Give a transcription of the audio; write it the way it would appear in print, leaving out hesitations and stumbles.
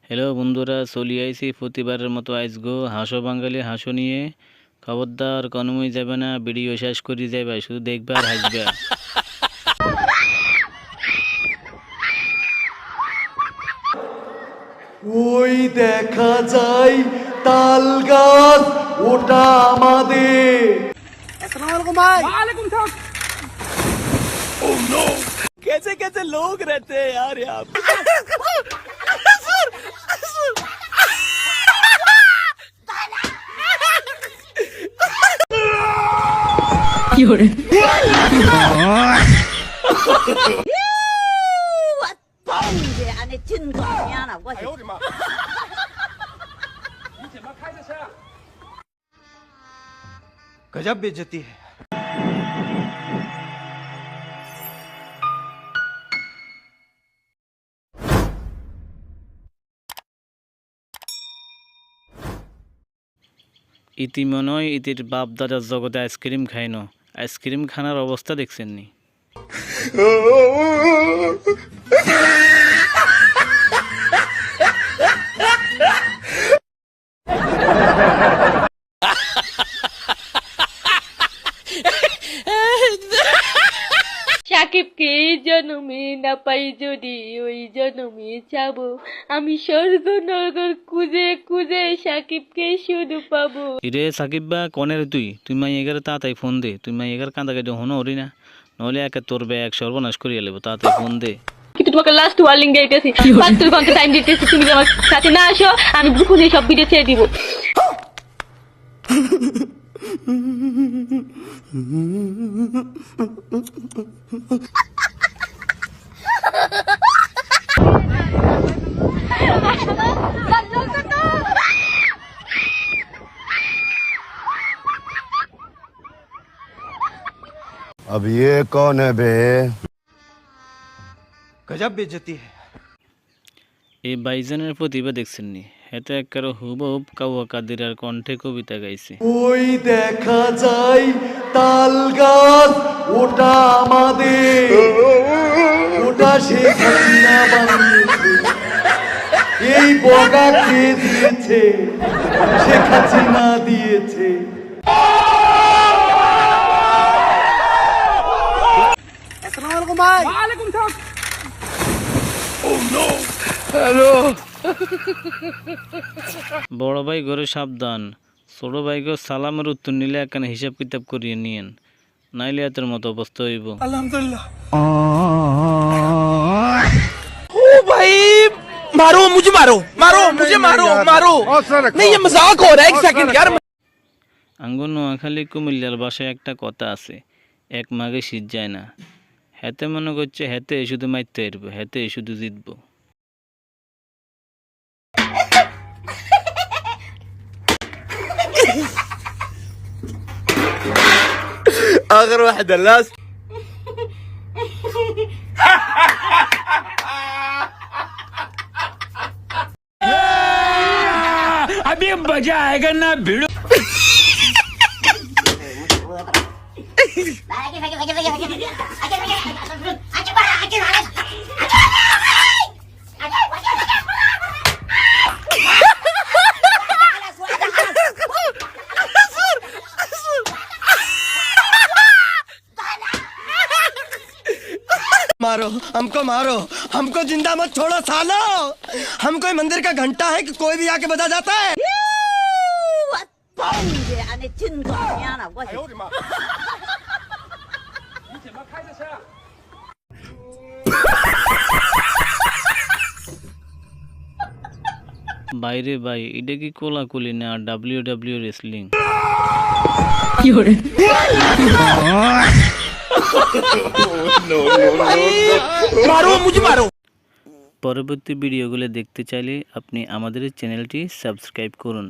Hello বন্ধুরা, চলে আইছি প্রতিবারের মতো আইসগো হাসো বাঙালি হাসো নিয়ে। খবরদার কোনোমই যাবে না, ভিডিও শেষ করে যাবে, শুধু দেখবে আর হাসবে। ওই দেখা যায় তাল গাছ, ওটা আমাদের। अस्सलाम वालेकुम भाई। वालेकुम सलाम। ओह नो, कैसे कैसे लोग रहते हैं यार यहाँ पे। 안에 찐 거 아니야 나 뭐. 哎呦我的妈！你怎么开的车？ गजब बेइज्जती है। ইতি মনে হয় ইতির বাপ দাদার জগতে আইসক্রিম খাই না। আইসক্রিম খানার অবস্থা দেখছেন নি? সাকিবকে এই জন্মে না পাই যদি ওই জন্মে যাবো, আমি স্বর্গ নরক খুঁজে খুঁজে সাকিবকে শুধু পাবো। ইরে সাকিব বা কনের তুই তুই মাই এগারে তাড়াতাড়ি ফোন দে। তুই মাই এগার কান্দা কেটে হনো হরি না, নহলে একে তোর ব্যাগ সর্বনাশ করিয়া লেবো। তাড়াতাড়ি ফোন দে। কিন্তু তোমাকে লাস্ট ওয়ার্নিং দিতেছি, 72 ঘন্টা টাইম দিতেছি, তুমি যদি আমার সাথে না আসো আমি খুঁজে সব ভিডিও ছেড়ে দিব। अब ये कौन है बे? गजब बेइज्जती है। এই বাইজানের প্রতিভা দেখছেন নি? হেতে একবারে হুবহুব কাউয়া কাদিরার কণ্ঠে কবিতা গাইছে। ওই দেখা যায় তাল গাছ, ওটা আমাদের। ওটা শেখ হাসিনা বানিয়েছে, এই বগা কে দিয়েছে? শেখ হাসিনা দিয়েছে। अस्सलाम वालेकुम भाई। वालेकुम सलाम। Oh no, hello. বড় ভাই ঘরে সাবধান, ছোট ভাইকে সালামের উত্তর নিলে একখানে হিসাব কিতাব করিয়ে নিয়েন, নাইলে এতের মতো অবস্থা হইব। अल्हम्दुलिल्लाह। ओ भाई, मारो मुझे, मारो मारो मुझे, मारो मारो। नहीं ये मजाक हो रहा है, एक सेकंड यार। আঙ্গুর নোয়াখালী কুমিল্লার বাসায় একটা কথা আছে, এক মাঘে শীত যায় না। হেতে মনে করছে হেতে শুধু মারতে পারবো, হেতে শুধু জিতবো। आखिर वाحدة लास्ट। अभी मजा आएगा ना भिड़ो। मारो हमको, मारो हमको, जिंदा मत छोड़ो सालो। हम कोई मंदिर का घंटा है कि कोई भी आके बजा जाता है। 안에 찐 거 아니야 나 뭐. 哎呦我的妈！你怎么开的车？ বাইরে ভাই, এটা কি কোলাকুলি না ডাব্লিউ রেসলিং? मारो मुझे, मारो। পরবর্তী ভিডিওগুলো দেখতে চাইলে আপনি আমাদের চ্যানেলটি সাবস্ক্রাইব করুন।